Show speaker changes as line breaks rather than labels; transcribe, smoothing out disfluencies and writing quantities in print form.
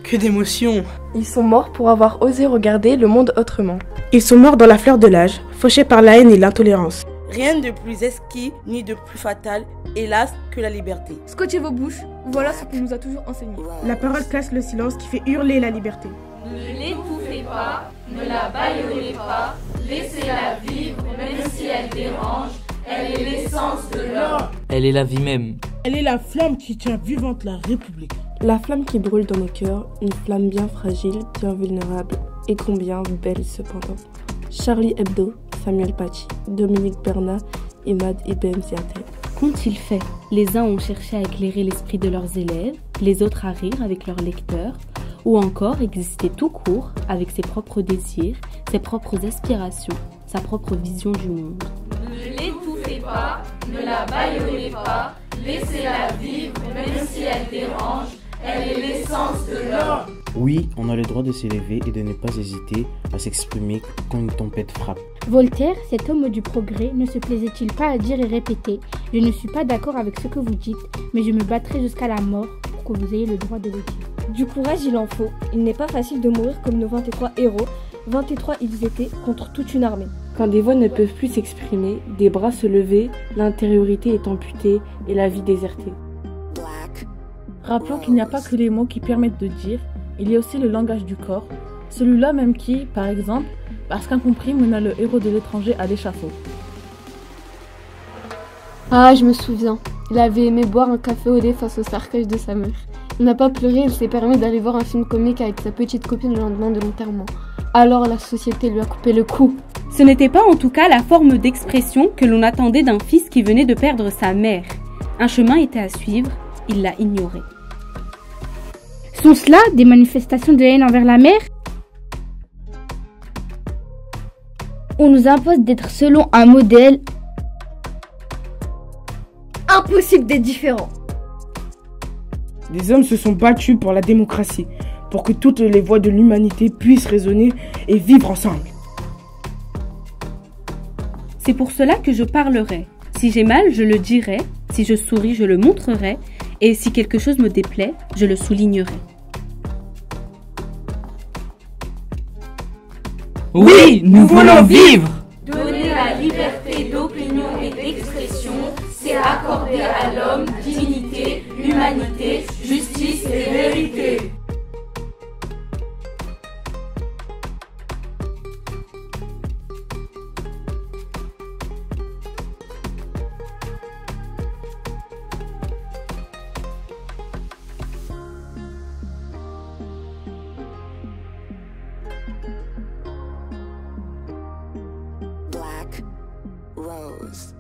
Que d'émotions!
Ils sont morts pour avoir osé regarder le monde autrement.
Ils sont morts dans la fleur de l'âge, fauchés par la haine et l'intolérance.
Rien de plus exquis ni de plus fatal, hélas, que la liberté.
Scotchez vos bouches, voilà ce qu'on nous a toujours enseigné.
La parole casse le silence qui fait hurler la liberté.
Ne l'étouffez pas, ne la bâillonnez pas, laissez-la vivre, même si elle dérange, elle est l'essence de l'homme.
Elle est la vie même.
Elle est la flamme qui tient vivante la République.
La flamme qui brûle dans nos cœurs, une flamme bien fragile, bien vulnérable, et combien belle cependant. Charlie Hebdo, Samuel Paty, Dominique Bernat, Imad Ibn Ziadeh.
Qu'ont-ils fait? Les uns ont cherché à éclairer l'esprit de leurs élèves, les autres à rire avec leurs lecteurs, ou encore exister tout court avec ses propres désirs, ses propres aspirations, sa propre vision du monde.
Ne l'étouffez pas, ne la bâillonnez pas, laissez-la vivre, même si elle dérange, elle est l'essence de l'homme.
Oui, on a le droit de s'élever et de ne pas hésiter à s'exprimer quand une tempête frappe.
Voltaire, cet homme du progrès, ne se plaisait-il pas à dire et répéter « Je ne suis pas d'accord avec ce que vous dites, mais je me battrai jusqu'à la mort pour que vous ayez le droit de le dire. »
Du courage, il en faut. Il n'est pas facile de mourir comme nos 23 héros. 23 ils étaient contre toute une armée.
Quand des voix ne peuvent plus s'exprimer, des bras se lever, l'intériorité est amputée et la vie désertée.
Rappelons qu'il n'y a pas que les mots qui permettent de dire, il y a aussi le langage du corps, celui-là même qui, par exemple, parce qu'incompris mena le héros de l'étranger à l'échafaud.
Ah, je me souviens. Il avait aimé boire un café au lait face au cercueil de sa mère. Il n'a pas pleuré, il s'est permis d'aller voir un film comique avec sa petite copine le lendemain de l'enterrement. Alors la société lui a coupé le cou.
Ce n'était pas en tout cas la forme d'expression que l'on attendait d'un fils qui venait de perdre sa mère. Un chemin était à suivre, il l'a ignoré.
Sont-ce là des manifestations de haine envers la mère? On nous impose d'être selon un modèle.
Impossible d'être différent.
Des hommes se sont battus pour la démocratie, pour que toutes les voix de l'humanité puissent résonner et vivre ensemble.
C'est pour cela que je parlerai. Si j'ai mal, je le dirai. Si je souris, je le montrerai. Et si quelque chose me déplaît, je le soulignerai.
Oui, nous voulons vivre!
Donner la liberté d'opinion et d'expression, c'est accorder à l'homme dignité, humanité, justice et vérité.
Black Rose.